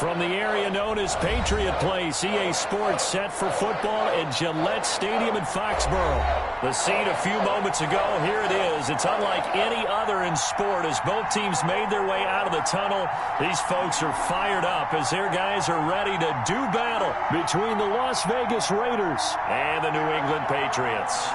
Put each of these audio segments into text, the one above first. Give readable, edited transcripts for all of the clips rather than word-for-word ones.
From the area known as Patriot Place, EA Sports set for football at Gillette Stadium in Foxborough. The scene a few moments ago, here it is. It's unlike any other in sport as both teams made their way out of the tunnel. These folks are fired up as their guys are ready to do battle between the Las Vegas Raiders and the New England Patriots.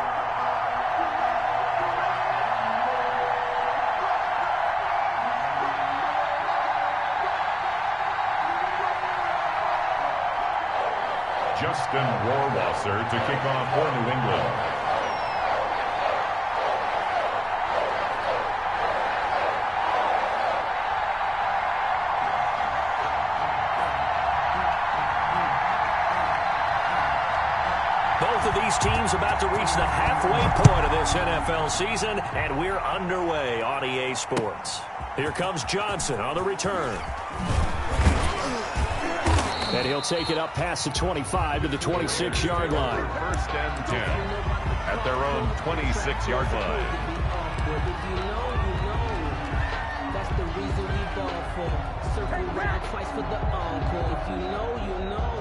Justin Rohrwasser to kick off for New England. Both of these teams about to reach the halfway point of this NFL season, and we're underway on EA Sports. Here comes Johnson on the return. And he'll take it up past the 25 to the 26-yard line. First and 10 at their own 26-yard line. That's the reason we ball for. Circle round twice for the encore. If you know, you know.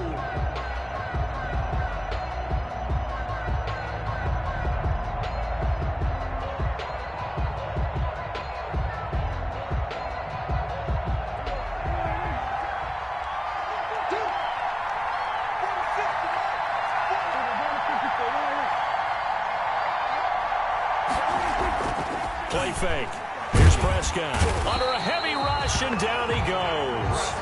Play fake. Here's Prescott. Under a heavy rush, and down he goes.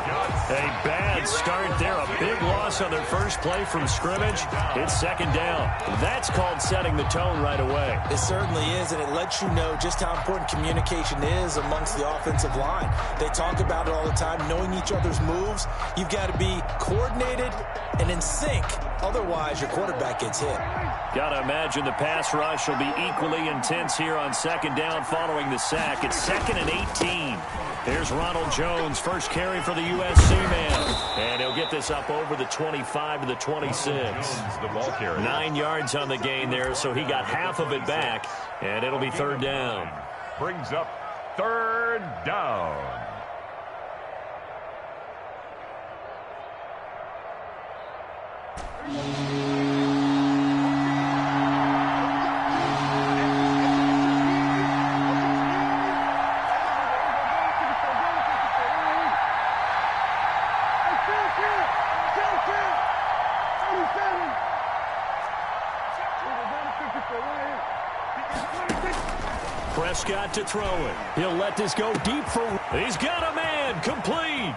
A bad start there. A big loss on their first play from scrimmage. It's second down. That's called setting the tone right away. It certainly is, and it lets you know just how important communication is amongst the offensive line. They talk about it all the time, knowing each other's moves. You've got to be coordinated and in sync. Otherwise, your quarterback gets hit. Got to imagine the pass rush will be equally intense here on second down following the sack. It's 2nd and 18. Here's Ronald Jones, first carry for the USC man. And he'll get this up over the 25 to the 26. The ball carrier. 9 yards on the gain there, so he got half of it back, and it'll be third down. Brings up third down. Prescott to throw it. He'll let this go deep for... He's got a man, complete.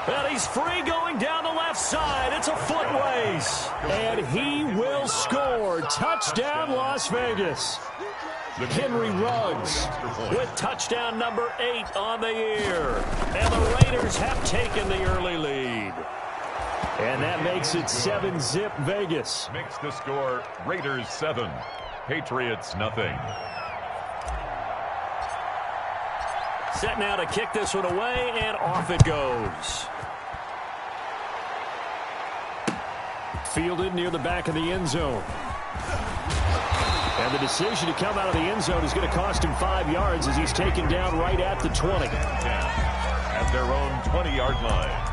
And he's free going down the left side. It's a foot race. And he will score. Touchdown, Las Vegas. Henry Ruggs with touchdown number 8 on the year. And the Raiders have taken the early lead. And that makes it 7-zip Vegas. Makes the score Raiders 7, Patriots nothing. Set now to kick this one away, and off it goes. Fielded near the back of the end zone. And the decision to come out of the end zone is going to cost him 5 yards as he's taken down right at the 20. At their own 20-yard line.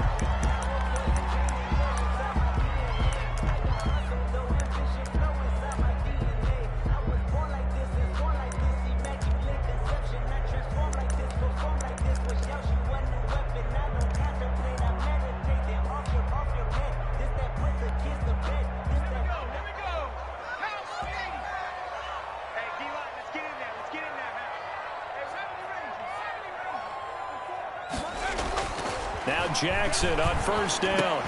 Now Jackson on first down.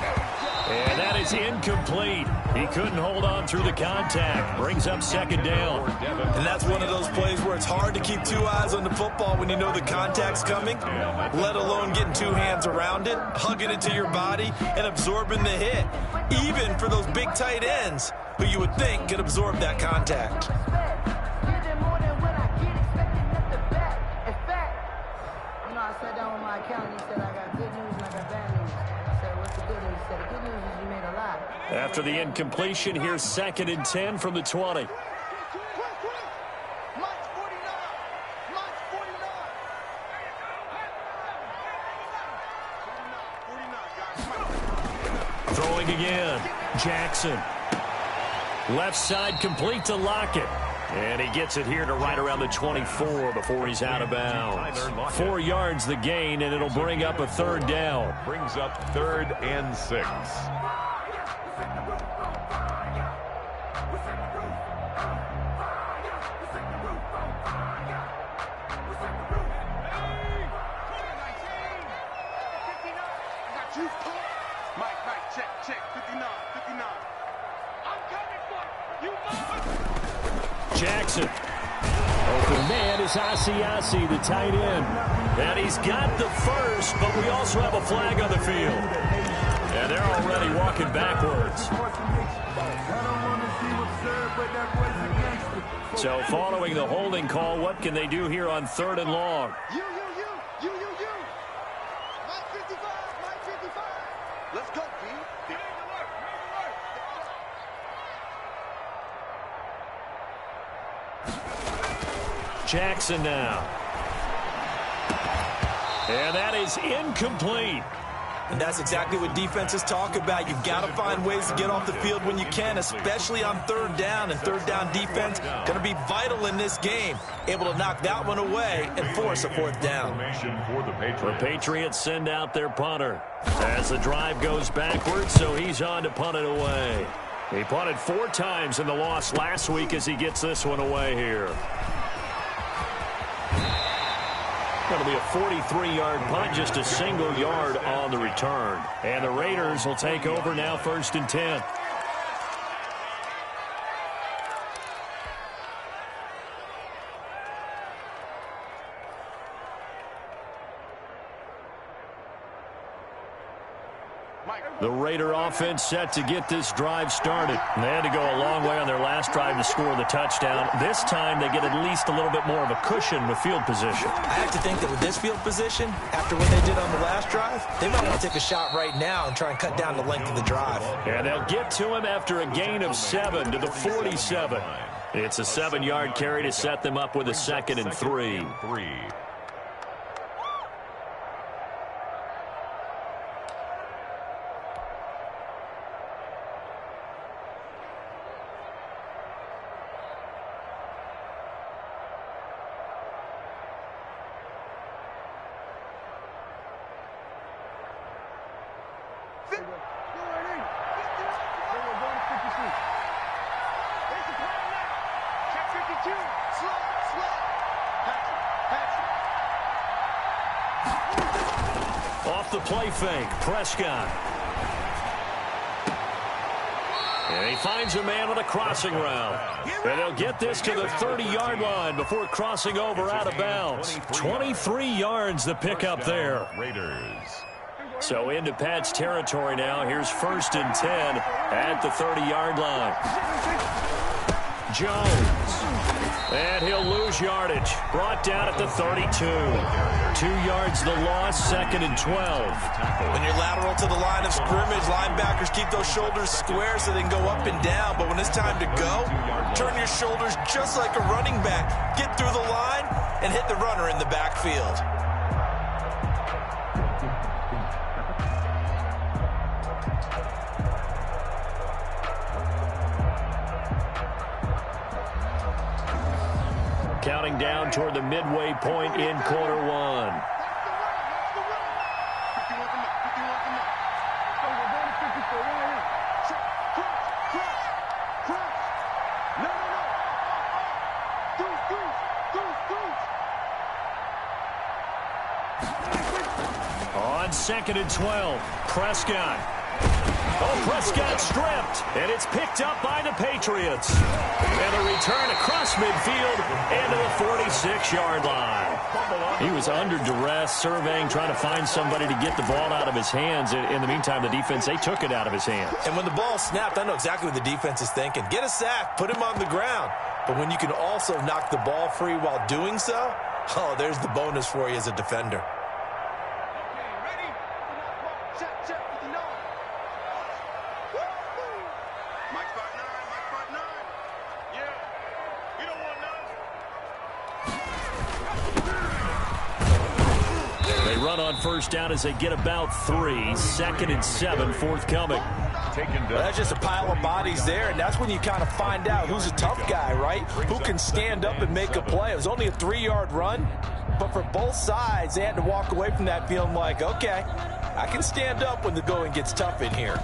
And that is incomplete. He couldn't hold on through the contact. Brings up second down. And that's one of those plays where it's hard to keep 2 eyes on the football when you know the contact's coming, let alone getting 2 hands around it, hugging it to your body, and absorbing the hit. Even for those big tight ends who you would think could absorb that contact. I sat down with my accountant. He said, I got good news and I got bad news. I said, what's the good news? He said, the good news is you made a lot. After the incompletion, here's 2nd and 10 from the 20. throwing again. Jackson. Left side complete to Lockett. And he gets it here to right around the 24 before he's out of bounds. 4 yards the gain, and it'll bring up a third down. Brings up 3rd and 6. Jackson. Open man is Asiasi, the tight end. And he's got the first, but we also have a flag on the field. And they're already walking backwards. So following the holding call, what can they do here on 3rd and long? You. Mike 55. Let's go, B. Jackson now. And that is incomplete. And that's exactly what defenses talk about. You've got to find ways to get off the field when you can, especially on 3rd down. And 3rd down defense going to be vital in this game. Able to knock that one away and force a 4th down. The Patriots send out their punter as the drive goes backwards, so he's on to punt it away. He punted 4 times in the loss last week as he gets this one away here. Going to be a 43-yard punt, just a single yard on the return. And the Raiders will take over now, 1st and 10. The Raider offense set to get this drive started. They had to go a long way on their last drive to score the touchdown. This time they get at least a little bit more of a cushion with field position. I have to think that with this field position, after what they did on the last drive, they might want to take a shot right now and try and cut down the length of the drive. And they'll get to him after a gain of 7 to the 47. It's a 7-yard carry to set them up with a 2nd and 3. Off the play fake, Prescott. And he finds a man on a crossing route. And he'll get this to the 30-yard line before crossing over out of bounds. 23 yards the pickup there. Raiders. So into Pat's territory now. Here's 1st and 10 at the 30-yard line. Jones. And he'll lose yardage. Brought down at the 32. 2 yards the loss, 2nd and 12. When you're lateral to the line of scrimmage, linebackers keep those shoulders square so they can go up and down. But when it's time to go, turn your shoulders just like a running back. Get through the line and hit the runner in the backfield. Counting down toward the midway point in quarter 1. On 2nd and 12, Prescott. Oh, Prescott stripped, and it's picked up by the Patriots. And a return across midfield into the 46-yard line. He was under duress, surveying, trying to find somebody to get the ball out of his hands. In the meantime, the defense, they took it out of his hands. And when the ball snapped, I know exactly what the defense is thinking. Get a sack, put him on the ground. But when you can also knock the ball free while doing so, oh, there's the bonus for you as a defender. run on first down as they get about 3. 2nd and 7 forthcoming. Taken Well, that's just a pile of bodies there, and that's when you kind of find out who's a tough guy, right? Who can stand up and make a play. It was only a 3-yard run, but for both sides, they had to walk away from that feeling like, okay, I can stand up when the going gets tough in here.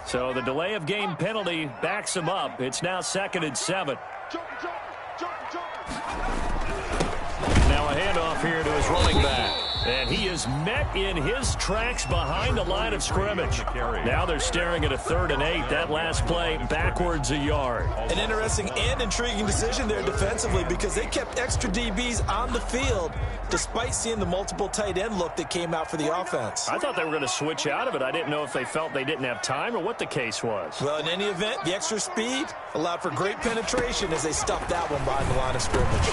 So the delay of game penalty backs him up. It's now 2nd and 7. Now a handoff here to his running back. And he is met in his tracks behind the line of scrimmage. Now they're staring at a 3rd and 8. That last play backwards a yard. An interesting and intriguing decision there defensively because they kept extra DBs on the field despite seeing the multiple tight end look that came out for the offense. I thought they were going to switch out of it. I didn't know if they felt they didn't have time or what the case was. Well, in any event, the extra speed allowed for great penetration as they stuffed that one behind the line of scrimmage.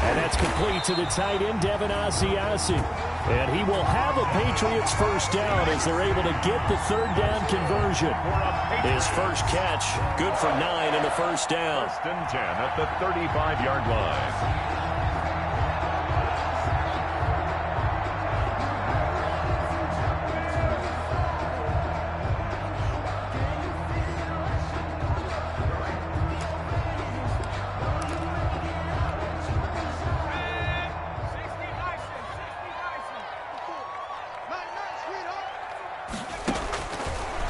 And that's complete to the tight end, Devin Asiasi. And he will have a Patriots first down as they're able to get the 3rd down conversion. His first catch, good for 9 and a first down. 1st and 10 at the 35-yard line.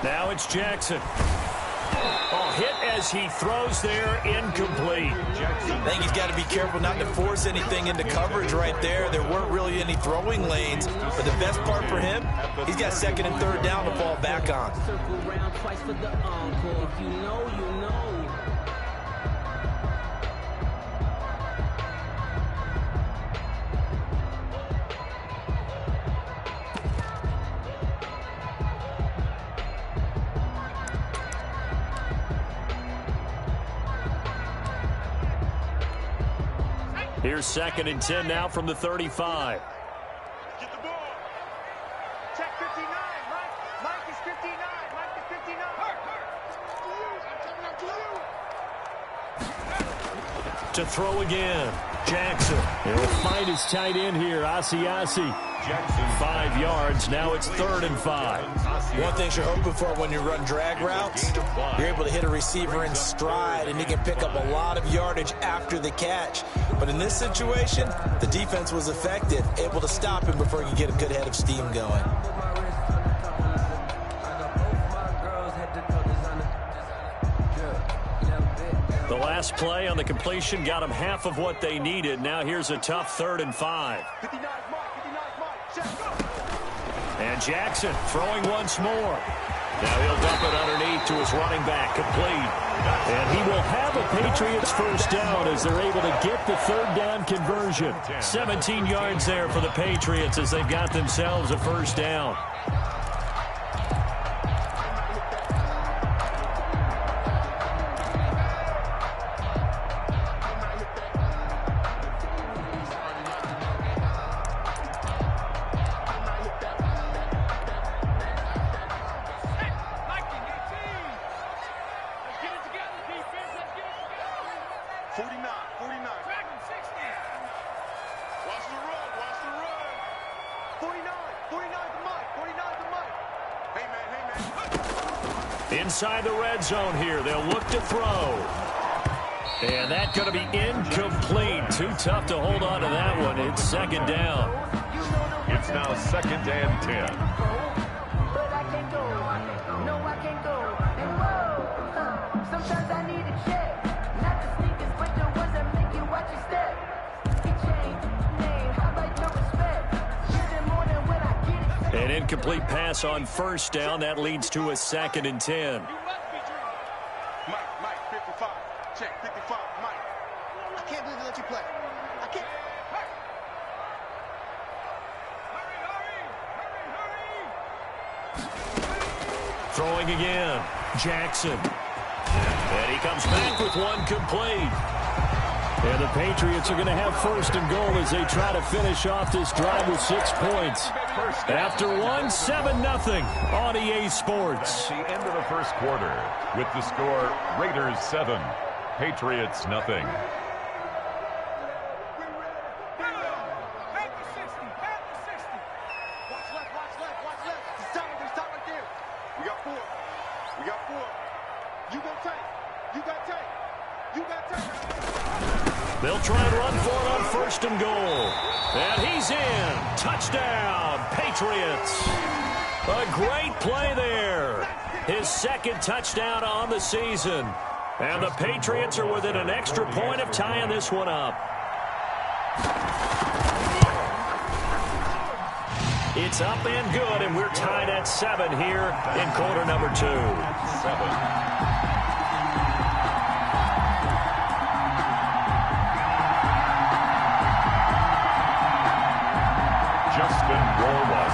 Now it's Jackson. Oh, hit as he throws there, incomplete. I think he's got to be careful not to force anything into coverage right there. There weren't really any throwing lanes, but the best part for him, he's got 2nd and 3rd down to fall back on. Circle round twice for the encore. If you know, you know. Here's 2nd and 10 now from the 35. Get the ball. Check 59. Mike is 59. Mike is 59. Hurt. To throw again. Jackson. He'll find his tight end here, Asiasi. Jackson. 5 yards. Now it's 3rd and 5. One thing you're hoping for when you run drag routes, you're able to hit a receiver in stride, and he can pick up a lot of yardage after the catch. But in this situation, the defense was effective, able to stop him before he could get a good head of steam going. The last play on the completion got him half of what they needed. Now here's a tough 3rd and 5. 59 Mike. Check. And Jackson throwing once more. Now he'll dump it underneath look to his running back, complete. And he will have a Patriots first down as they're able to get the third down conversion. 17 yards there for the Patriots as they've got themselves a first down. Inside the red zone here, they'll look to throw. And that's going to be incomplete. Too tough to hold on to that one. It's second down. It's now second and 10. But I can't go. No, I can't go. And whoa, sometimes I need a check. Not the sneakers, but the ones that make you watch your step. He changed name. How about your respect? Give them more than when I get it. An incomplete pass on first down. That leads to a second and 10. Mike, 55. Check, 55, Mike. I can't believe they let you play. I can't. Throwing again. Jackson. And he comes back with one complete. And the Patriots are going to have first and goal as they try to finish off this drive with 6 points. After one, 7-0 on EA Sports. At the end of the first quarter, with the score Raiders 7, Patriots nothing. They'll try and run for it on first and goal. And he's in. Touchdown, Patriots. A great play there. His second touchdown on the season. And the Patriots are within an extra point of tying this one up. It's up and good, and we're tied at 7 here in quarter number 2. 7.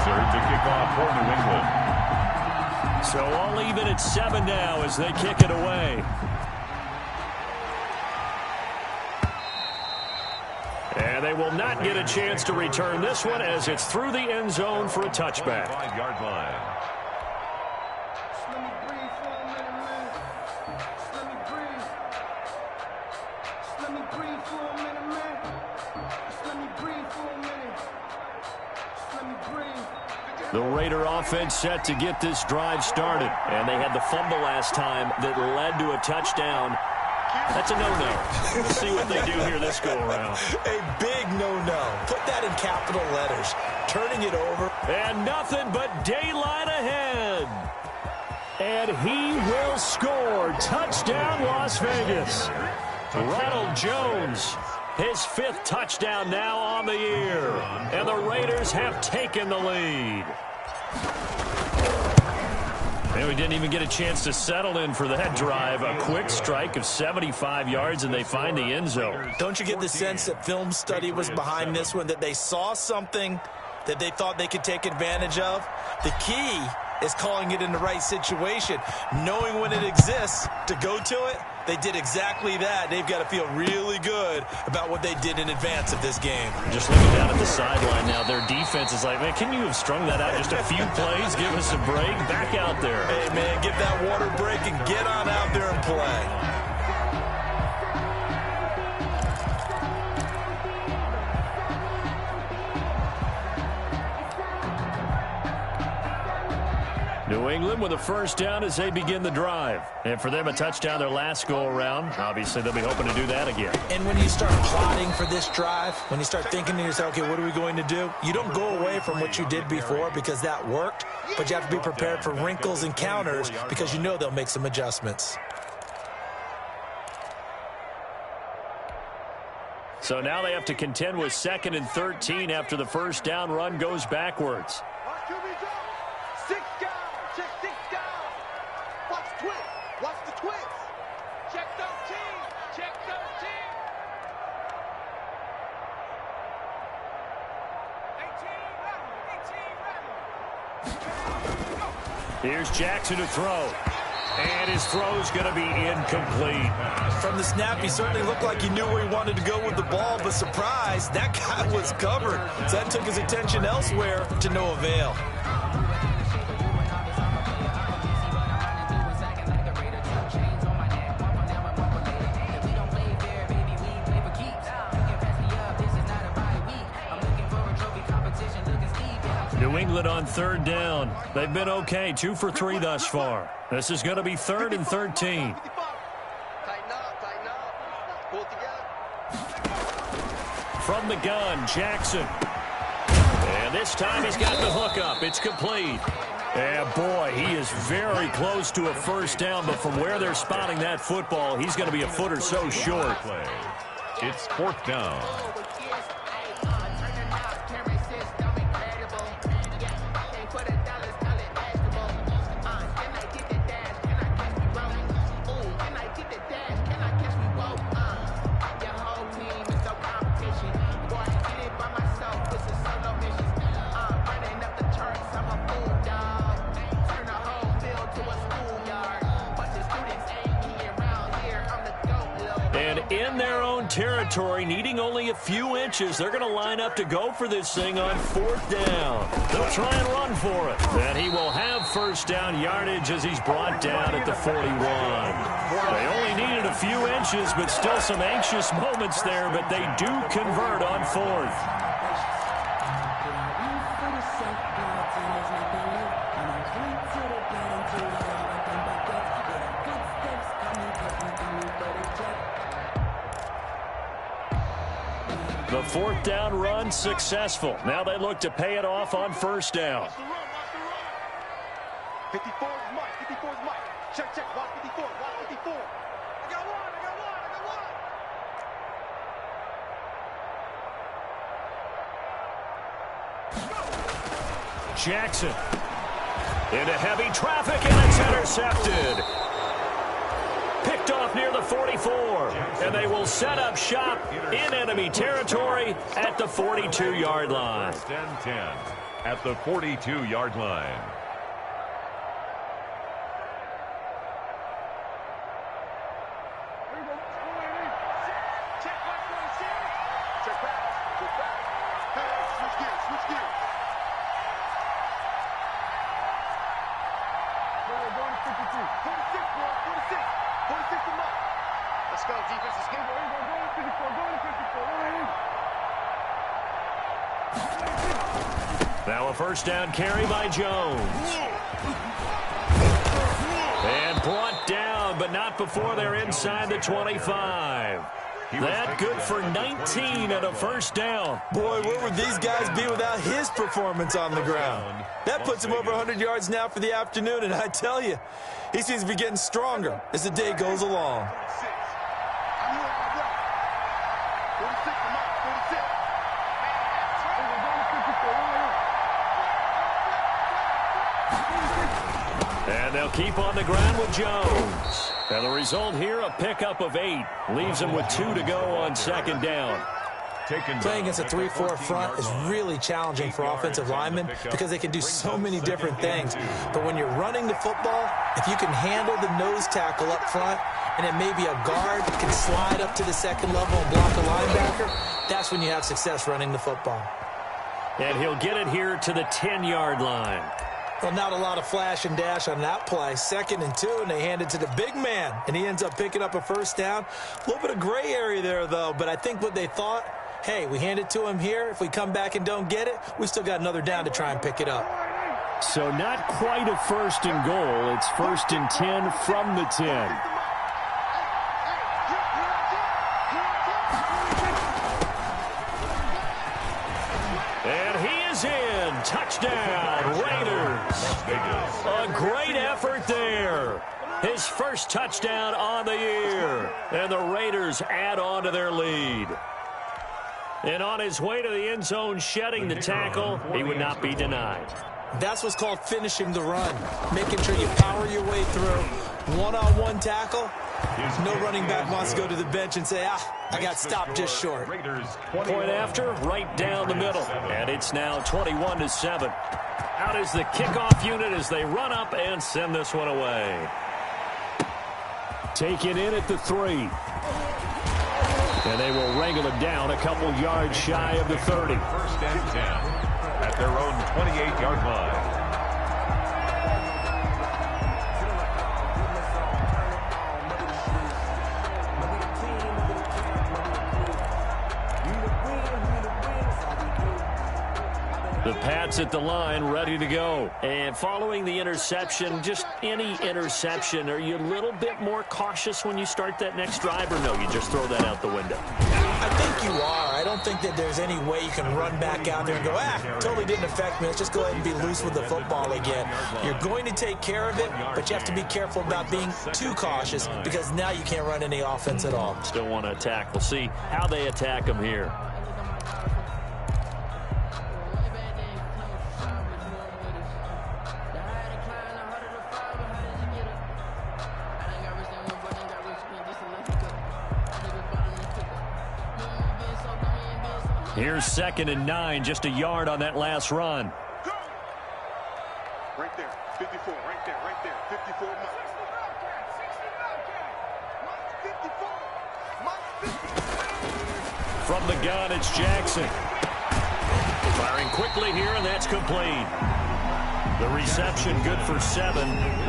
To kick off for New England. So all even at 7 now as they kick it away. And they will not get a chance to return this one as it's through the end zone for a touchback. 5-yard line. Let me breathe for a minute, man. Let me breathe. Let me breathe for a minute, man. Let me breathe for a minute. Let me breathe. The Raider offense set to get this drive started. And they had the fumble last time that led to a touchdown. That's a no-no. We'll see what they do here this go-around. A big no-no. Put that in capital letters. Turning it over. And nothing but daylight ahead. And he will score. Touchdown, Las Vegas. Ronald Jones. His 5th touchdown now on the year. And the Raiders have taken the lead. And we didn't even get a chance to settle in for that drive. A quick strike of 75 yards, and they find the end zone. Don't you get the sense that film study was behind this one, that they saw something that they thought they could take advantage of? The key is calling it in the right situation, knowing when it exists to go to it. They did exactly that. They've got to feel really good about what they did in advance of this game. Just looking down at the sideline now, their defense is like, man, can you have strung that out just a few plays? Give us a break. Back out there. Hey, man, get that water break and get on out there and play. New England with a first down as they begin the drive. And for them, a touchdown their last go-around. Obviously, they'll be hoping to do that again. And when you start plotting for this drive, when you start thinking to yourself, okay, what are we going to do? You don't go away from what you did before because that worked, but you have to be prepared for wrinkles and counters because you know they'll make some adjustments. So now they have to contend with 2nd and 13 after the first down run goes backwards. twist. Watch the twist. Check 13. Check 13. 18 ready. Here's Jackson to throw. And his throw's going to be incomplete. From the snap, he certainly looked like he knew where he wanted to go with the ball, but surprise, that guy was covered. So that took his attention elsewhere to no avail. New England on third down. They've been okay, 2 for 3 thus far. This is going to be 3rd and 13. Tighten up, tighten up. Pull together. From the gun, Jackson. And this time he's got the hook up. It's complete. And boy, he is very close to a first down, but from where they're spotting that football, he's going to be a foot or so short. It's 4th down. In their own territory, needing only a few inches, they're going to line up to go for this thing on 4th down. They'll try and run for it. And he will have first down yardage as he's brought down at the 41. They only needed a few inches, but still some anxious moments there, but they do convert on 4th. The 4th down run successful. Now they look to pay it off on first down. Watch the run, watch the run. 54 is Mike, 54 is Mike. Check, check, watch 54, watch 54. I got one, I got one, I got one. Jackson into heavy traffic, and it's intercepted. Picked off near the 44, and they will set up shop in enemy territory at the 42-yard line. 10-10 at the 42-yard line. Check 146. Check back, check back. Hey, switch gears, switch gears. We're going to 52. 46, bro, 46. 46 to Mike. Let's go, defense is good. Go to 54, go to 54. Now a first down carry by Jones. And brought down, but not before they're inside the 25. That good for 19 and a first down. Boy, where would these guys be without his performance on the ground? That puts him over 100 yards now for the afternoon, and I tell you, he seems to be getting stronger as the day goes along. 46 to Mike, 46. And they'll keep on the ground with Jones. And the result here, a pickup of 8. Leaves them with 2 to go on second down. Playing against a 3-4 front is really challenging for offensive linemen because they can do so many different things. But when you're running the football, if you can handle the nose tackle up front, and it may be a guard that can slide up to the second level and block a linebacker, that's when you have success running the football. And he'll get it here to the 10-yard line. Well, not a lot of flash and dash on that play. 2nd and 2, and they hand it to the big man, and he ends up picking up a first down. A little bit of gray area there, though, but I think what they thought, hey, we hand it to him here. If we come back and don't get it, we still got another down to try and pick it up. So not quite a 1st and goal. It's 1st and 10 from the 10. And he is in. Touchdown, Raiders. A great effort there. His first touchdown on the year. And the Raiders add on to their lead. And on his way to the end zone, shedding the tackle, he would not be denied. That's what's called finishing the run, making sure you power your way through, One-on-one tackle. No running back wants to go to the bench and say, I got stopped just short. Point after, right down the middle. And it's now 21-7. Out is the kickoff unit as they run up and send this one away. Taken in at the 3. And they will wrangle it down a couple yards shy of the 30. First and 10 at their own 28-yard line. The Pats at the line, ready to go. And following the interception, just any interception, are you a little bit more cautious when you start that next drive, or no, you just throw that out the window? I think you are. I don't think that there's any way you can run back out there and go, totally didn't affect me. Let's just go ahead and be loose with the football again. You're going to take care of it, but you have to be careful about being too cautious because now you can't run any offense at all. Still want to attack. We'll see how they attack them here. Here's 2nd and 9, just a yard on that last run. Right there, 54, right there, 54 miles. 54. From the gun, it's Jackson. Firing quickly here, and that's complete. The reception good for 7.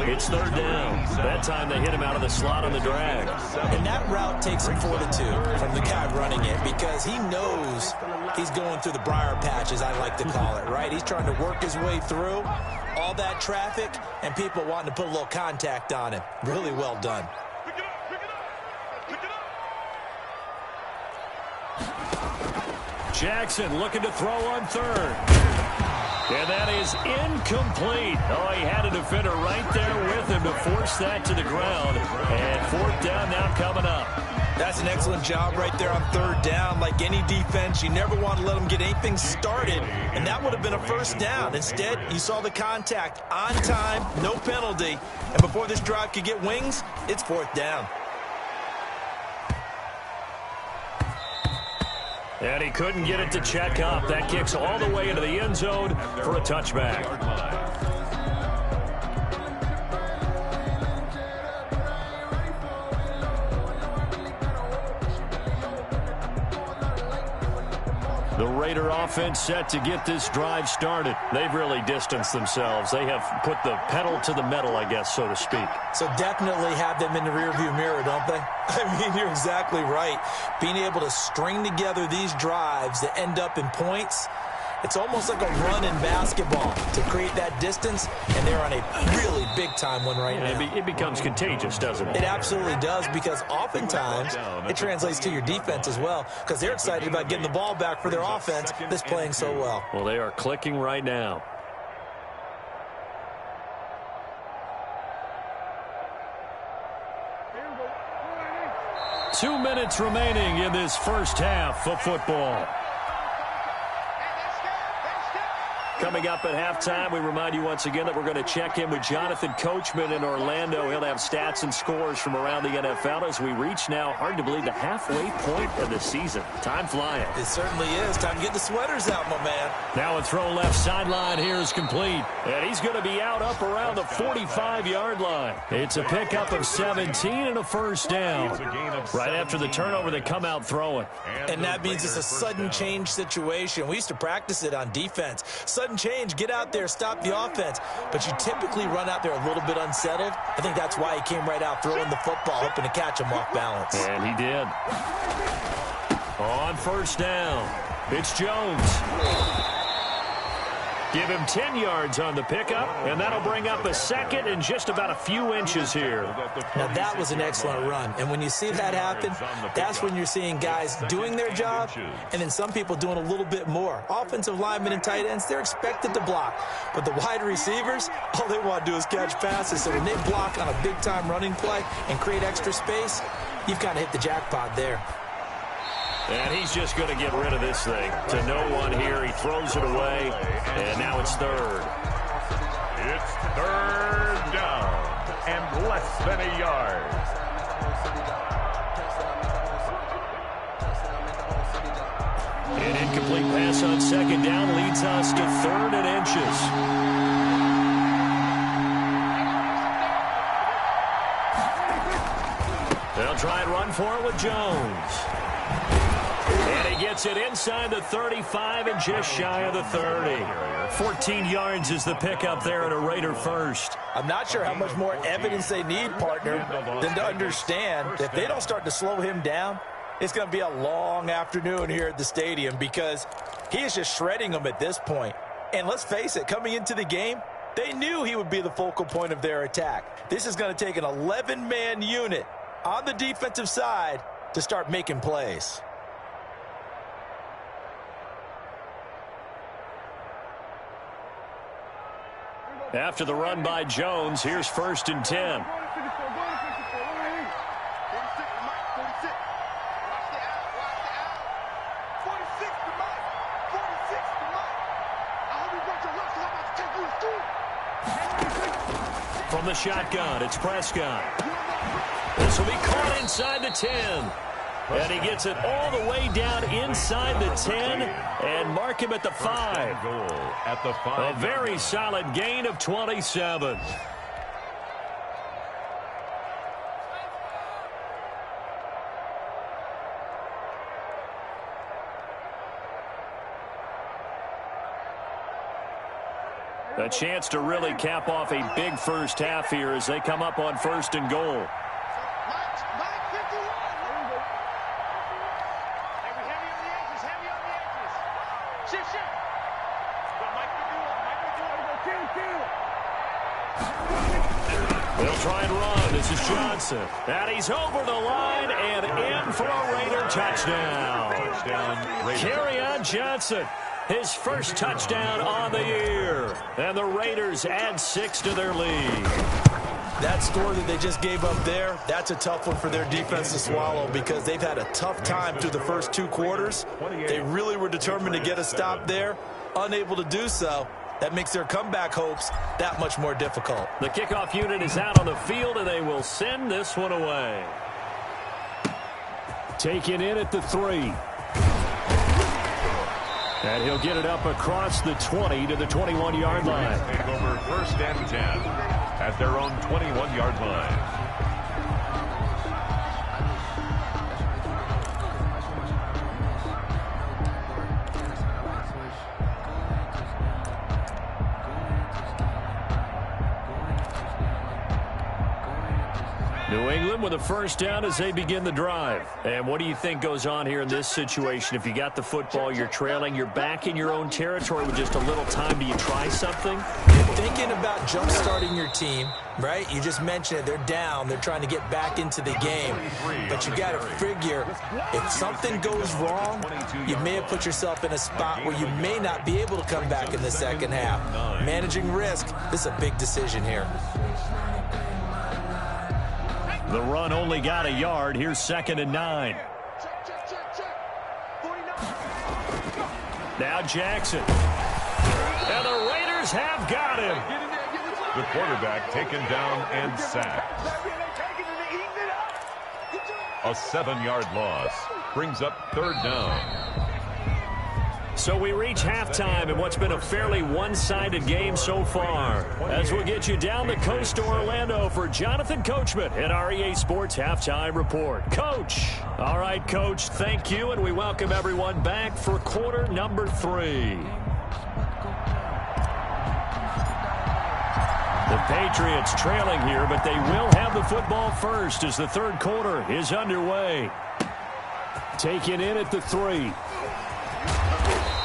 It's 3rd down. That time they hit him out of the slot on the drag. And that route takes some fortitude from the guy running it because he knows he's going through the briar patch, as I like to call it, right? He's trying to work his way through all that traffic and people wanting to put a little contact on him. Really well done. Pick it up, pick it up, pick it up. Jackson looking to throw on 3rd. And that is incomplete. Oh, he had a defender right there with him to force that to the ground. And 4th down now coming up. That's an excellent job right there on 3rd down. Like any defense, you never want to let them get anything started. And that would have been a 1st down. Instead, you saw the contact on time, no penalty. And before this drive could get wings, it's 4th down. And he couldn't get it to check up. That kicks all the way into the end zone for a touchback. The Raider offense set to get this drive started. They've really distanced themselves. They have put the pedal to the metal, I guess, so to speak. So definitely have them in the rearview mirror, don't they? I mean, you're exactly right. Being able to string together these drives that end up in points, it's almost like a run in basketball to create that distance, and they're on a really big-time one right now. It becomes contagious, doesn't it? It absolutely does, because oftentimes it translates to your defense as well, because they're excited about getting the ball back for their offense that's playing so well. Well, they are clicking right now. Two minutes remaining in this first half of football. Coming up at halftime, we remind you once again that we're going to check in with Jonathan Coachman in Orlando. He'll have stats and scores from around the NFL as we reach now, hard to believe, the halfway point of the season. Time flying. It certainly is. Time to get the sweaters out, my man. Now a throw left sideline here is complete. And he's going to be out up around the 45-yard line. It's a pickup of 17 and a 1st down. Right after the turnover, they come out throwing. And that means it's a sudden change situation. We used to practice it on defense. Sudden change, get out there, stop the offense. But you typically run out there a little bit unsettled. I think that's why he came right out throwing the football, hoping to catch him off balance. And he did. On 1st down, it's Jones. Give him 10 yards on the pickup, and that'll bring up a 2nd and just about a few inches here. Now, that was an excellent run. And when you see that happen, that's when you're seeing guys doing their job, and then some people doing a little bit more. Offensive linemen and tight ends, they're expected to block. But the wide receivers, all they want to do is catch passes. So when they block on a big-time running play and create extra space, you've kind of hit the jackpot there. And he's just going to get rid of this thing. To no one here. He throws it away. And now it's 3rd. It's 3rd down. and less than a yard. An incomplete pass on second down leads us to 3rd and inches. They'll try and run for it with Jones. And he gets it inside the 35 and just shy of the 30. 14 yards is the pickup there at a Raider first. I'm not sure how much more evidence they need, partner, than to understand if they don't start to slow him down, it's going to be a long afternoon here at the stadium because he is just shredding them at this point. And let's face it, coming into the game, they knew he would be the focal point of their attack. This is going to take an 11-man unit on the defensive side to start making plays. After the run by Jones, here's 1st and 10. From the shotgun, it's Prescott. This will be caught inside the 10. And he gets it all the way down inside the 10 and mark him at the 5. Goal at the 5. A very solid gain of 27. A chance to really cap off a big first half here as they come up on 1st and goal. They'll try and run. This is Johnson. And he's over the line and in for a Raider touchdown. Kerryon Johnson, his first touchdown on the year. And the Raiders add 6 to their lead. That score that they just gave up there, that's a tough one for their defense to swallow because they've had a tough time through the first 2 quarters. They really were determined to get a stop there, unable to do so. That makes their comeback hopes that much more difficult. The kickoff unit is out on the field, and they will send this one away. Taken in at the 3. And he'll get it up across the 20 to the 21-yard line. Take over 1st and 10 at their own 21-yard line. New England with a first down as they begin the drive. And what do you think goes on here in this situation? If you got the football, you're trailing, you're back in your own territory with just a little time. Do you try something? You're thinking about jump-starting your team, right? You just mentioned it. They're down. They're trying to get back into the game. But you got to figure if something goes wrong, you may have put yourself in a spot where you may not be able to come back in the second half. Managing risk, this is a big decision here. The run only got a yard. Here's 2nd and 9. Now Jackson. And the Raiders have got him. The quarterback taken down and sacked. A 7-yard loss brings up 3rd down. So we reach halftime in what's been a fairly one-sided game so far. As we'll get you down the coast to Orlando for Jonathan Coachman at our EA Sports Halftime Report. Coach. All right, Coach, thank you, and we welcome everyone back for quarter number 3. The Patriots trailing here, but they will have the football first as the 3rd quarter is underway. Taken in at the 3.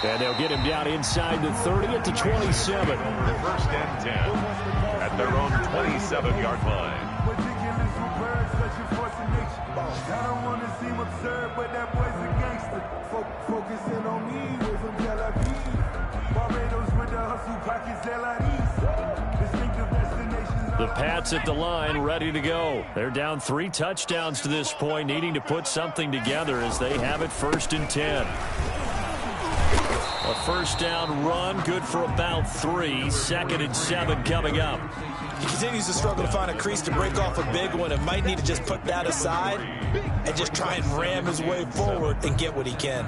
And they'll get him down inside the 30 at the 27. 1st and 10 at their own 27-yard line. The Pats at the line, ready to go. They're down 3 touchdowns to this point, needing to put something together as they have it 1st and 10. A first down run, good for about 3. 2nd and 7 coming up. He continues to struggle to find a crease to break off a big one and might need to just put that aside and just try and ram his way forward and get what he can.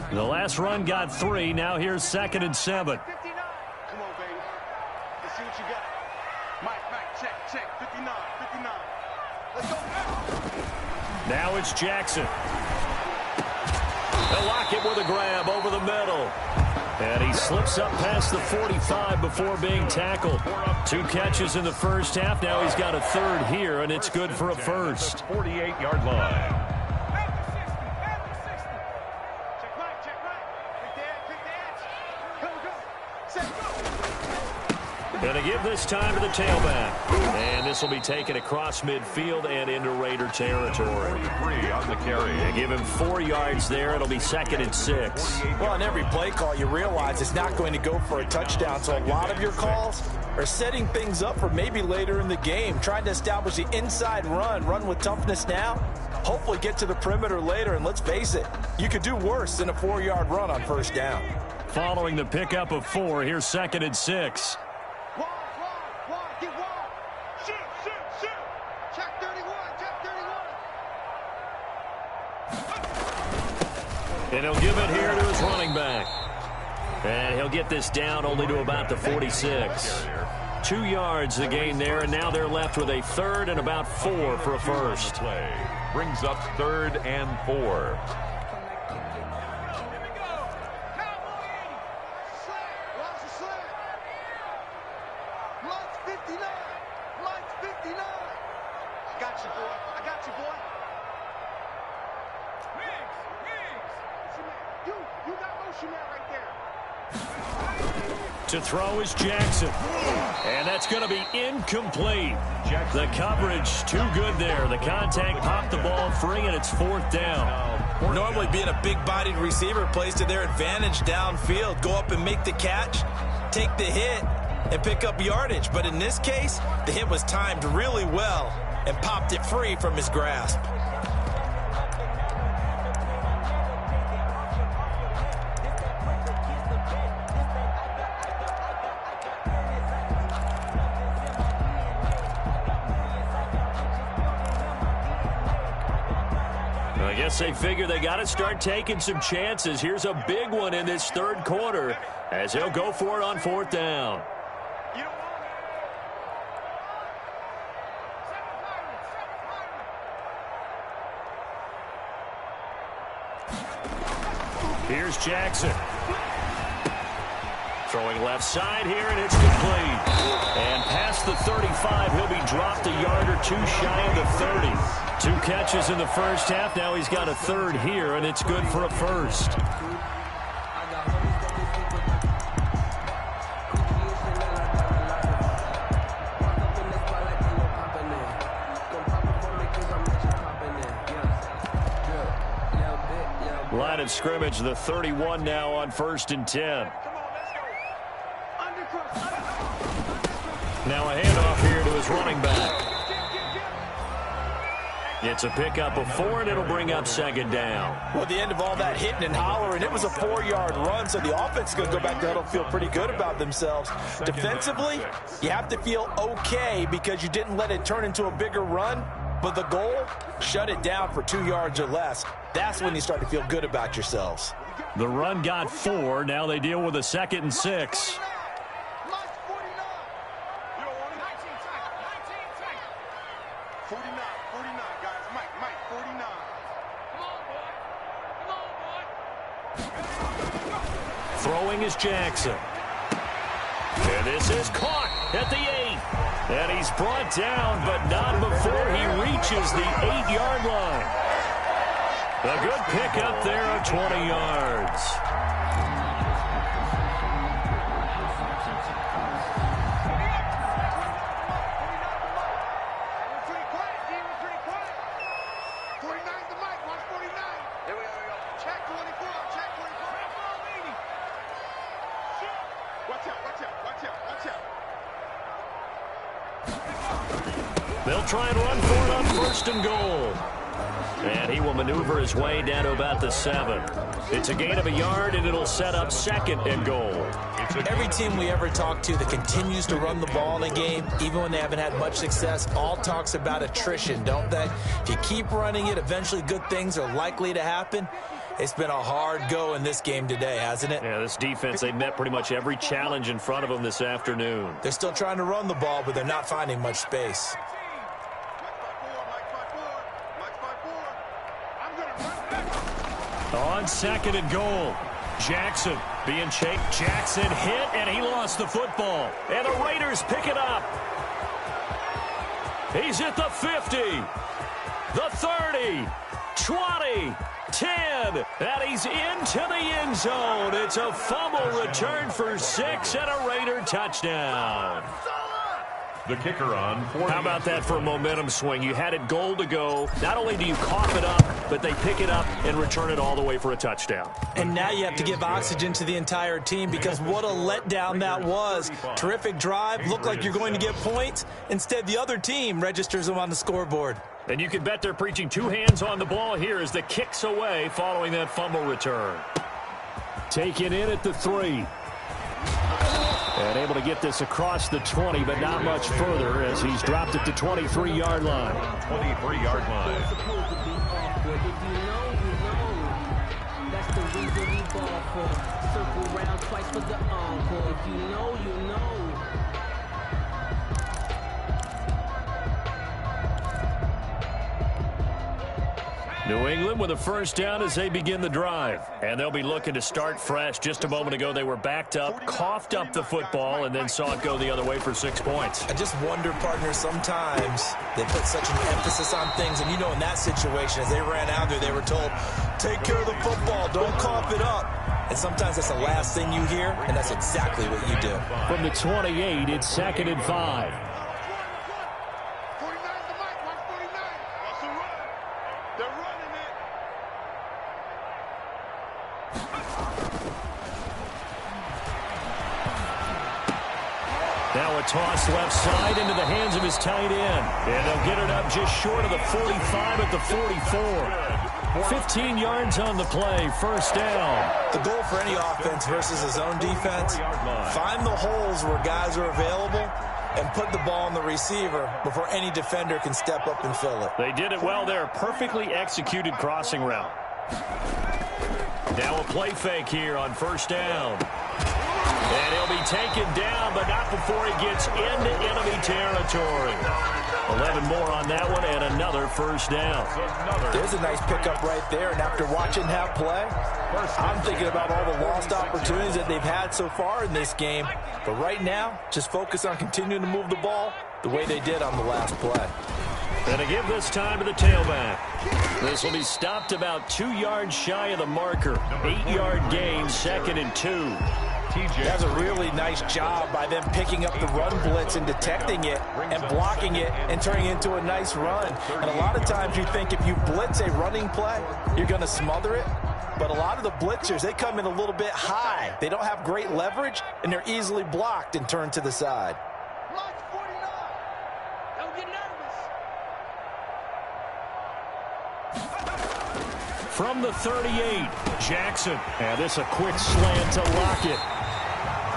The last run got 3. Now here's 2nd and 7. 59. Come on, baby. Let's see what you got. Mike, check. 59. Let's go. Now it's Jackson. They'll lock it with a grab over the middle. And he slips up past the 45 before being tackled. 2 catches in the first half. Now he's got a 3rd here, and it's good for a first. 48-yard line. Going to give this time to the tailback. And this will be taken across midfield and into Raider territory. 43 on the carry. They give him 4 yards there. It'll be 2nd and 6. Well, on every play call, you realize it's not going to go for a touchdown. So a lot of your calls are setting things up for maybe later in the game, trying to establish the inside run with toughness now, hopefully get to the perimeter later. And let's face it, you could do worse than a 4-yard run on first down. Following the pickup of 4, here's 2nd and 6. Get wide. Shoot. Check 31. And he'll give it here to his running back. And he'll get this down only to about the 46. 2 yards the gain there, and now they're left with a 3rd and about 4 for a first. Play brings up 3rd and 4. I got you, boy. You got motion man right there. To throw is Jackson. And that's going to be incomplete. The coverage too good there. The contact popped the ball free, and it's 4th down. Normally being a big-bodied receiver plays to their advantage downfield. Go up and make the catch, take the hit, and pick up yardage. But in this case, the hit was timed really well and popped it free from his grasp. I guess they figure they got to start taking some chances. Here's a big one in this 3rd quarter as he'll go for it on 4th down. Here's Jackson. Throwing left side here, and it's complete. And past the 35, he'll be dropped a yard or 2 shy of the 30. 2 catches in the first half. Now he's got a 3rd here, and it's good for a first. Line of scrimmage, the 31 now on 1st and 10. Now a handoff here to his running back. It's a pickup of 4, and it'll bring up 2nd down. Well, at the end of all that hitting and hollering, it was a 4-yard run, so the offense is going to go back to huddle, feel pretty good about themselves. Defensively, you have to feel okay because you didn't let it turn into a bigger run, but the goal, shut it down for 2 yards or less. That's when you start to feel good about yourselves. The run got 4. Now they deal with a 2nd and 6. 49, guys. Mike, 49. Come on, boy. Throwing is Jackson. And this is caught at the 8. And he's brought down, but not before he reaches the 8-yard line. A good pickup there of 20 yards. They'll try and run for it on 1st and goal. And he will maneuver his way down to about the 7. It's a gain of a yard, and it'll set up 2nd and goal. Every team we ever talk to that continues to run the ball in a game, even when they haven't had much success, all talks about attrition, don't they? If you keep running it, eventually good things are likely to happen. It's been a hard go in this game today, hasn't it? Yeah, this defense, they met pretty much every challenge in front of them this afternoon. They're still trying to run the ball, but they're not finding much space. On 2nd and goal, Jackson being chased. Jackson hit, and he lost the football. And the Raiders pick it up. He's at the 50, the 30, 20, 10, and he's into the end zone. It's a fumble return for 6 and a Raider touchdown. The kicker on 40. How about that for a momentum swing? You had it goal to go. Not only do you cough it up, but they pick it up and return it all the way for a touchdown. And now you have to give oxygen to the entire team, because what a letdown that was. Terrific drive. Looked like you're going to get points. Instead, the other team registers them on the scoreboard. And you can bet they're preaching 2 hands on the ball here as the kick's away following that fumble return. Taken in at the 3. And able to get this across the 20, but not much further as he's dropped it to 23-yard line. 23-yard line. It's supposed to be awkward. If you know, you know. That's the reason we ball for. Circle round twice for the encore. If you know, you know. New England with a first down as they begin the drive. And they'll be looking to start fresh. Just a moment ago, they were backed up, coughed up the football, and then saw it go the other way for 6 points. I just wonder, partner, sometimes they put such an emphasis on things. And, you know, in that situation, as they ran out there, they were told, take care of the football, don't cough it up. And sometimes that's the last thing you hear, and that's exactly what you do. From the 28, it's 2nd and 5. Now a toss left side into the hands of his tight end. And they'll get it up just short of the 45 at the 44. 15 yards on the play, first down. The goal for any offense versus his own defense, find the holes where guys are available and put the ball on the receiver before any defender can step up and fill it. They did it well there. Perfectly executed crossing route. Now a play fake here on first down. And he'll be taken down, but not before he gets into enemy territory. 11 more on that one, and another first down. There's a nice pickup right there, and after watching that play, I'm thinking about all the lost opportunities that they've had so far in this game. But right now, just focus on continuing to move the ball the way they did on the last play. And to give this time to the tailback. This will be stopped about 2 yards shy of the marker. 8-yard gain, 2nd and 2. That's a really nice job by them picking up the run blitz and detecting it and blocking it and turning it into a nice run. And a lot of times you think if you blitz a running play, you're going to smother it. But a lot of the blitzers, they come in a little bit high. They don't have great leverage, and they're easily blocked and turned to the side. From the 38, Jackson. And this a quick slant to Lockett.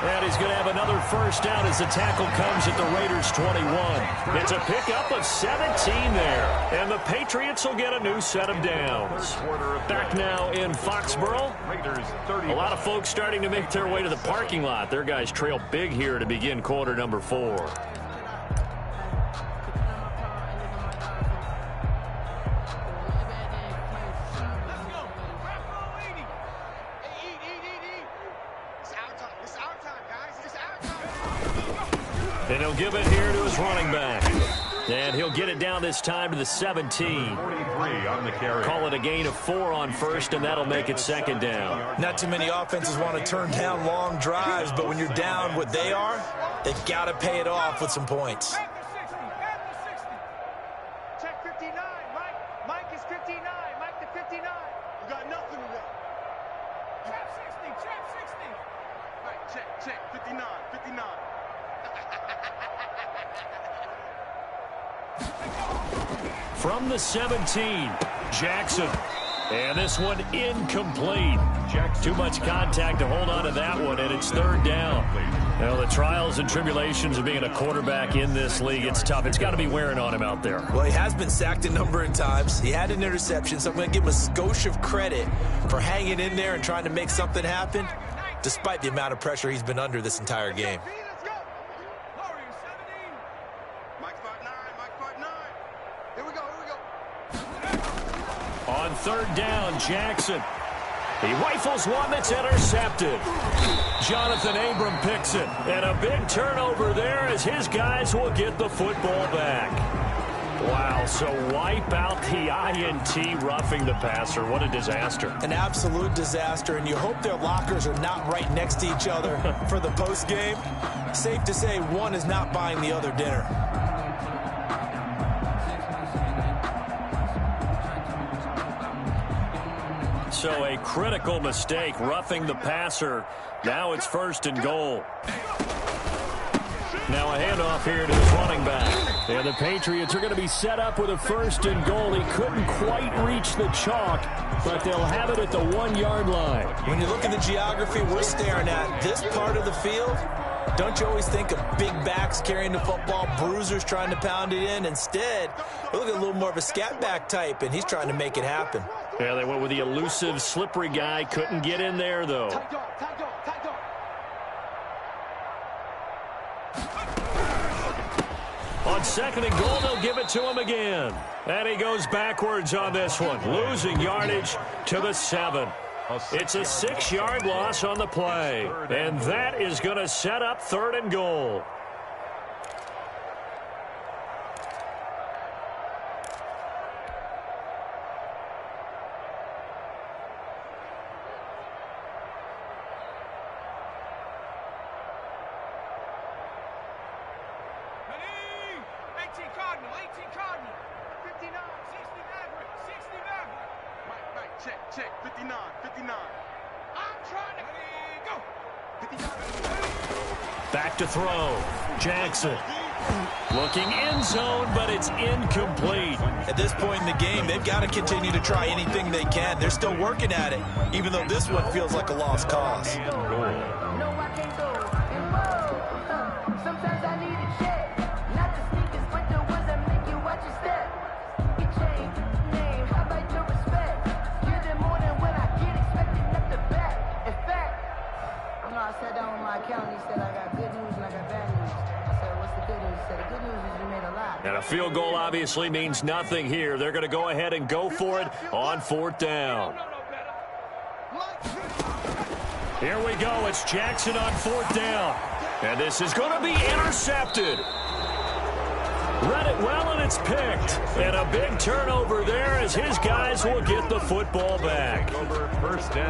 And he's going to have another first down as the tackle comes at the Raiders' 21. It's a pickup of 17 there. And the Patriots will get a new set of downs. Back now in Foxborough. A lot of folks starting to make their way to the parking lot. Their guys trail big here to begin quarter number 4. And he'll give it here to his running back. And he'll get it down this time to the 17. 43 on the carry. Call it a gain of 4 on first, and that'll make it second down. Not too many offenses want to turn down long drives, but when you're down what they are, they've got to pay it off with some points. Check 59, Mike. Mike is 59. Mike to 59. You got nothing to that. Trap 60, trap 60. Right, check, 59, 59. From the 17, Jackson. And this one incomplete. Too much contact to hold on to that one, and it's third down. Well, the trials and tribulations of being a quarterback in this league, it's tough. It's got to be wearing on him out there. Well, he has been sacked a number of times. He had an interception, so I'm going to give him a skosh of credit for hanging in there and trying to make something happen, despite the amount of pressure he's been under this entire game. Let's go. Warriors 17. Mike's 5'9", Mike's 5'9". Here we go, here we go. On third down, Jackson. He rifles one that's intercepted. Jonathan Abram picks it. And a big turnover there as his guys will get the football back. Wow, so wipe out the INT roughing the passer. What a disaster. An absolute disaster, and you hope their lockers are not right next to each other for the postgame. Safe to say one is not buying the other dinner. So a critical mistake, roughing the passer. Now it's first and goal. Now a handoff here to his running back. And the Patriots are going to be set up with a first and goal. He couldn't quite reach the chalk, but they'll have it at the 1-yard line. When you look at the geography we're staring at, this part of the field, don't you always think of big backs carrying the football, bruisers trying to pound it in? Instead, look at a little more of a scat back type, and he's trying to make it happen. Yeah, they went with the elusive, slippery guy. Couldn't get in there, though. On second and goal, they'll give it to him again. And he goes backwards on this one, losing yardage to the 7. It's a 6-yard loss on the play. And that is going to set up third and goal. Check, 59, 59. I'm trying to go. 59. Back to throw. Jackson. Looking end zone, but it's incomplete. At this point in the game, they've got to continue to try anything they can. They're still working at it, even though this one feels like a lost cause. No, I can't go. And whoa, sometimes I need a check. Not the sneakers, but the ones that make you watch your step. You change name, how about your respect? Give them more than when I get expected up the back. In fact, you know, I sat down with my accountant. He said I got good news and I got bad news. I said, what's the good news? He said, the good news is you made a lot. And a field goal obviously means nothing here. They're going to go ahead and go for it on fourth down. Here we go. It's Jackson on fourth down. And this is going to be intercepted. Read it well, and it's picked. And a big turnover there as his guys will get the football back.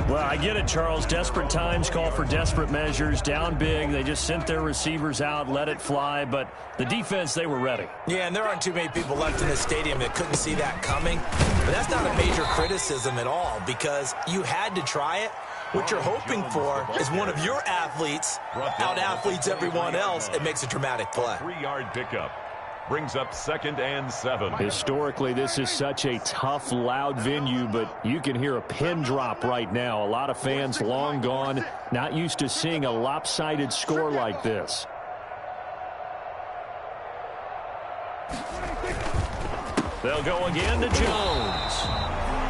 Well, I get it, Charles. Desperate times call for desperate measures. Down big. They just sent their receivers out, let it fly. But the defense, they were ready. Yeah, and there aren't too many people left in the stadium that couldn't see that coming. But that's not a major criticism at all because you had to try it. What you're hoping for is one of your athletes out-athletes everyone else and makes a dramatic play. 3-yard pickup. Brings up 2nd and 7. Historically, this is such a tough, loud venue, but you can hear a pin drop right now. A lot of fans long gone, not used to seeing a lopsided score like this. They'll go again to Jones.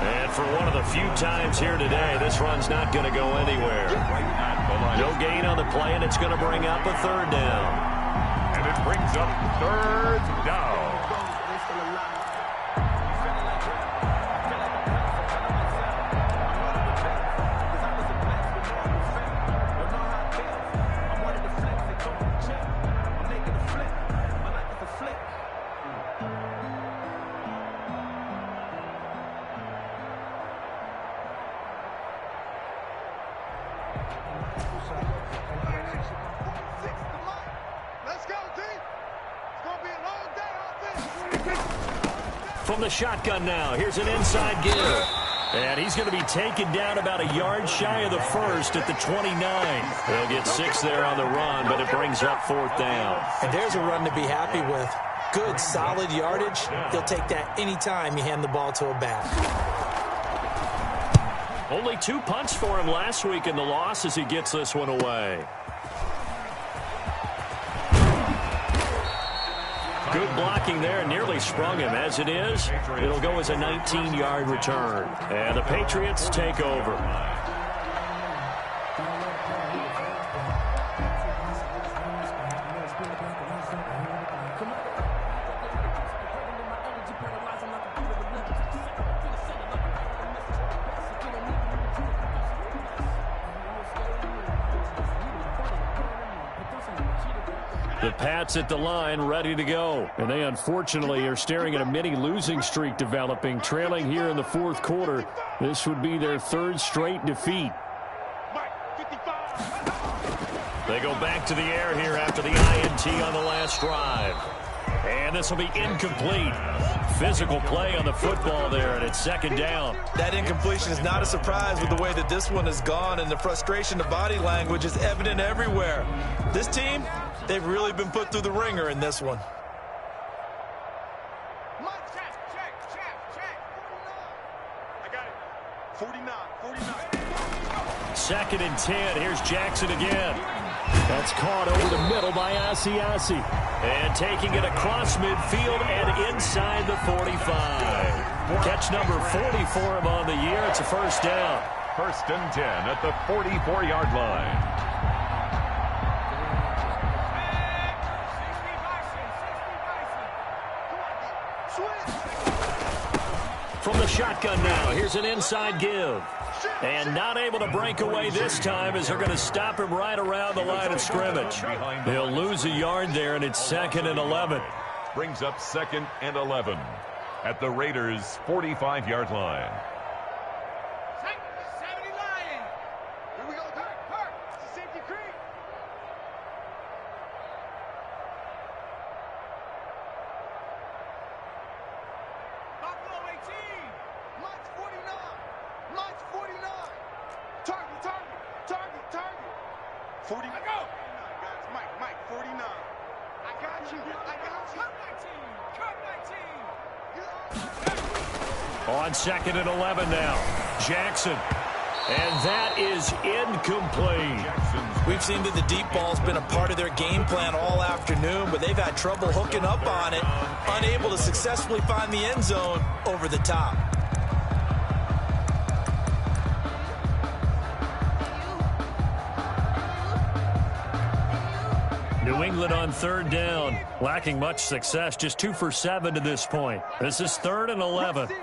And for one of the few times here today, this run's not going to go anywhere. No gain on the play, and it's going to bring up a third down. And it brings up third down. From the shotgun now, here's an inside give. And he's going to be taken down about a yard shy of the first at the 29. They'll get 6 there on the run, but it brings up fourth down. And there's a run to be happy with. Good, solid yardage. He'll take that anytime you hand the ball to a back. Only 2 punts for him last week in the loss as he gets this one away. Good blocking there, nearly sprung him. As it is, it'll go as a 19-yard return. And the Patriots take over. The Pats at the line, ready to go. And they unfortunately are staring at a mini losing streak developing, trailing here in the fourth quarter. This would be their 3rd straight defeat. They go back to the air here after the INT on the last drive. And this will be incomplete. Physical play on the football there, and it's 2nd down. That incompletion is not a surprise with the way that this one has gone, and the frustration, the body language is evident everywhere. This team, they've really been put through the ringer in this one. I got it. 49. 2nd and 10. Here's Jackson again. That's caught over the middle by Asiasi. And taking it across midfield and inside the 45. Catch number 40 for him on the year. It's a 1st down. 1st and 10 at the 44-yard line. From the shotgun now, here's an inside give. And not able to break away this time as they're going to stop him right around the line of scrimmage. He'll lose a yard there, and it's 2nd and 11. Brings up 2nd and 11 at the Raiders' 45-yard line. 70 Lion. Here we go. Hurt. It's a safety creek. Buffalo 18. Mike's 49. Mike's 49. Target. 40. I go. Guys, Mike, 49. I got you. Cut my team. On 2nd and 11 now. Jackson. And that is incomplete. We've seen that the deep ball's been a part of their game plan all afternoon, but they've had trouble hooking up on it, unable to successfully find the end zone over the top. New England on 3rd down, lacking much success, just 2 for 7 to this point. This is 3rd and 11. From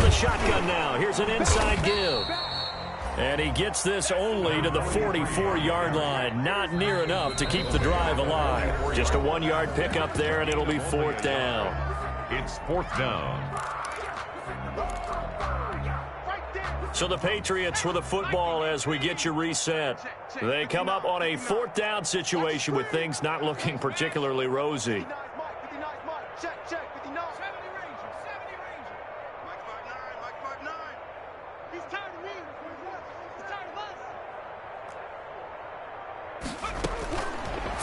the shotgun now, here's an inside give. And he gets this only to the 44-yard line. Not near enough to keep the drive alive. Just a 1-yard pickup there, and it'll be 4th down. It's 4th down. So the Patriots with the football as we get you reset. They come up on a 4th down situation with things not looking particularly rosy. 59, Mike. Check. 59. 70 Ranger. Mike 5'9. He's tired of me. He's tired of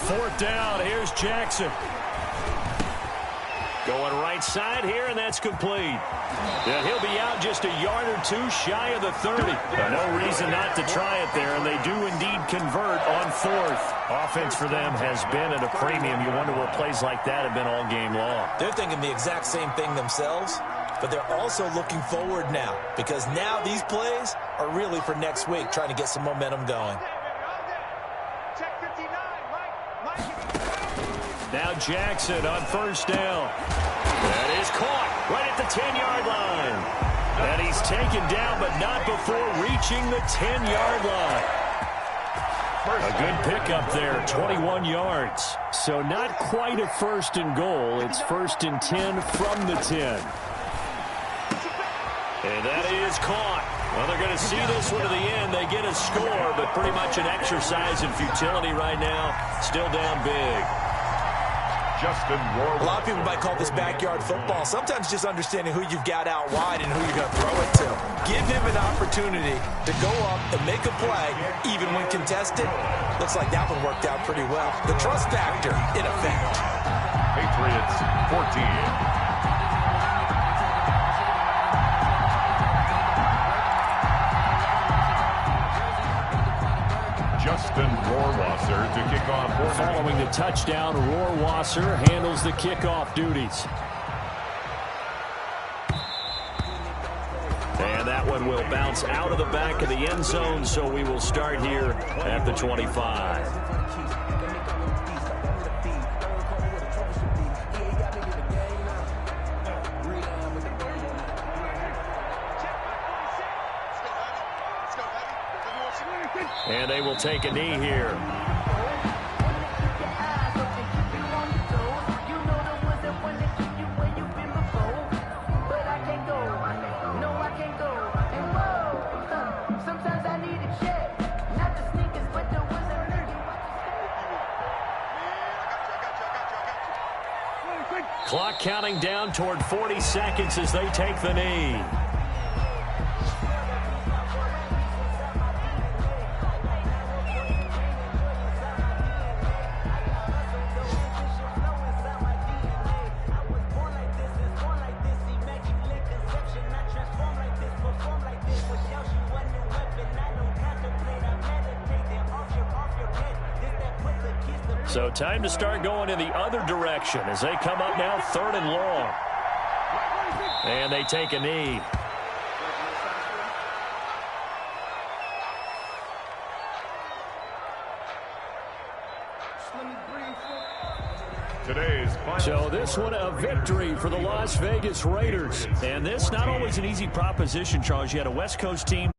us. 4th down. Here's Jackson. Going right side here, and that's complete. Yeah, he'll be out just a yard or 2 shy of the 30. No reason not to try it there, and they do indeed convert on 4th. Offense for them has been at a premium. You wonder what plays like that have been all game long. They're thinking the exact same thing themselves, but they're also looking forward now, because now these plays are really for next week, trying to get some momentum going. Check 59, Mike. Now Jackson on 1st down. That is caught right at the 10-yard line. And he's taken down, but not before reaching the 10-yard line. A good pickup there, 21 yards. So not quite a 1st and goal. It's 1st and 10 from the 10. And that is caught. Well, they're going to see this one to the end. They get a score, but pretty much an exercise in futility right now. Still down big. A lot of people might call this backyard football. Sometimes just understanding who you've got out wide and who you're going to throw it to. Give him an opportunity opportunity to go up and make a play, even when contested. Looks like that one worked out pretty well. The trust factor in effect. Patriots 14. Justin Rohrwasser to kick off. Following the touchdown, Rohrwasser handles the kickoff duties. And that one will bounce out of the back of the end zone, so we will start here at the 25. And they will take a knee here. Clock counting down toward 40 seconds as they take the knee. So time to start going in the other direction as they come up now 3rd and long. And they take a knee. So this one a victory for the Las Vegas Raiders. And this not always an easy proposition, Charles. You had a West Coast team.